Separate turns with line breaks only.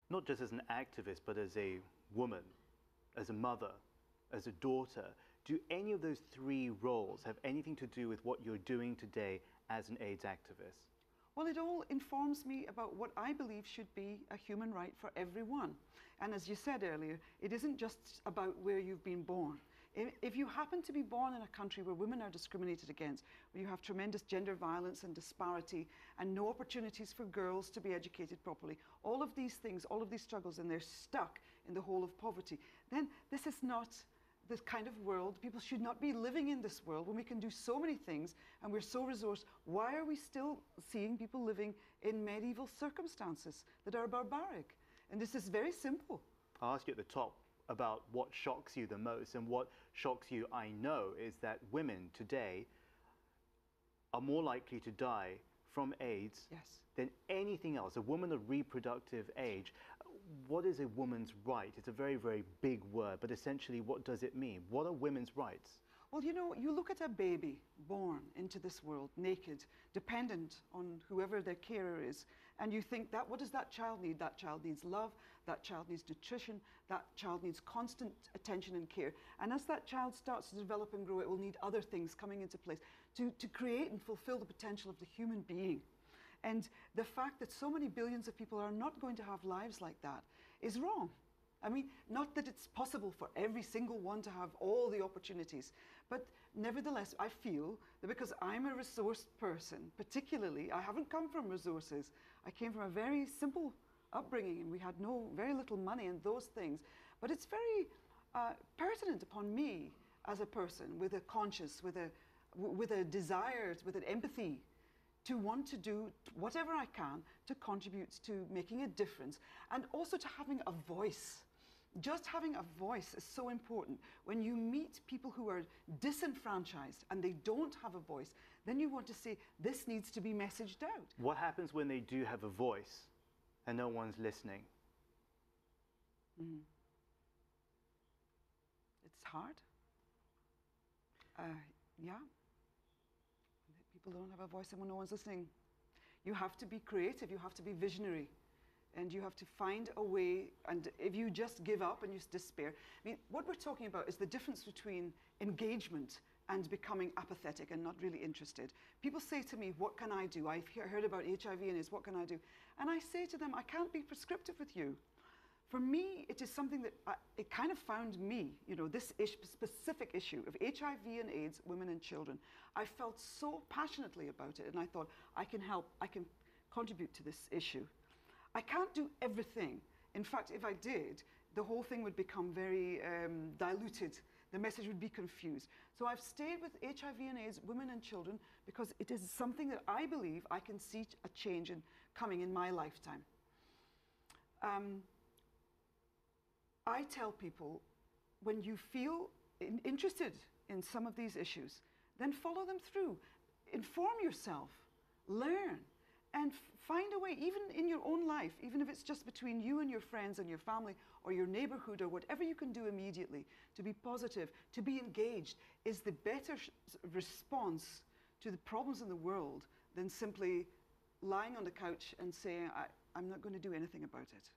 not just as an activist, but as a woman, as a mother, as a daughter, do any of those three roles have anything to do with what you're doing today as an AIDS activist?
Well, it all informs me about what I believe should be a human right for everyone. And as you said earlier, it isn't just about where you've been born. If you happen to be born in a country where women are discriminated against, where you have tremendous gender violence and disparity and no opportunities for girls to be educated properly, all of these things, all of these struggles, and they're stuck in the hole of poverty, then this is not the kind of world. People should not be living in this world when we can do so many things and we're so resourced. Why are we still seeing people living in medieval circumstances that are barbaric? And this is very simple.
I'll ask you at the top about what shocks you the most, and what shocks you, I know, is that women today are more likely to die from AIDS than anything else. A woman of reproductive age, what is a woman's right? It's a very, very big word, but essentially what does it mean? What are women's rights?
Well, you know, you look at a baby born into this world naked, dependent on whoever their carer is, and you think that, what does that child need? That child needs love, that child needs nutrition, that child needs constant attention and care. And as that child starts to develop and grow, it will need other things coming into place to create and fulfill the potential of the human being. And the fact that so many billions of people are not going to have lives like that is wrong. I mean, not that it's possible for every single one to have all the opportunities, but nevertheless, I feel that because I'm a resourced person, particularly, I haven't come from resources. I came from a very simple upbringing and we had very little money and those things. But it's very pertinent upon me as a person with a conscience, with a desire, with an empathy, to want to do whatever I can to contribute to making a difference, and also to having a voice. Just having a voice is so important. When you meet people who are disenfranchised and they don't have a voice, then you want to say, this needs to be messaged out.
What happens when they do have a voice and no one's listening?
It's hard. Yeah. People don't have a voice and when no one's listening. You have to be creative, you have to be visionary, and you have to find a way. And if you just give up and you despair, I mean, what we're talking about is the difference between engagement and becoming apathetic and not really interested. People say to me, what can I do? I've heard about HIV and AIDS, what can I do? And I say to them, I can't be prescriptive with you. For me, it is something that it kind of found me, you know, this specific issue of HIV and AIDS, women and children. I felt so passionately about it, and I thought, I can help, I can contribute to this issue. I can't do everything. In fact, if I did, the whole thing would become very diluted. The message would be confused. So I've stayed with HIV and AIDS, women and children, because it is something that I believe I can see a change in coming in my lifetime. I tell people, when you feel interested in some of these issues, then follow them through. Inform yourself, learn, and find a way, even in your own life, even if it's just between you and your friends and your family or your neighborhood or whatever you can do immediately, to be positive, to be engaged, is the better response to the problems in the world than simply lying on the couch and saying, I'm not going to do anything about it.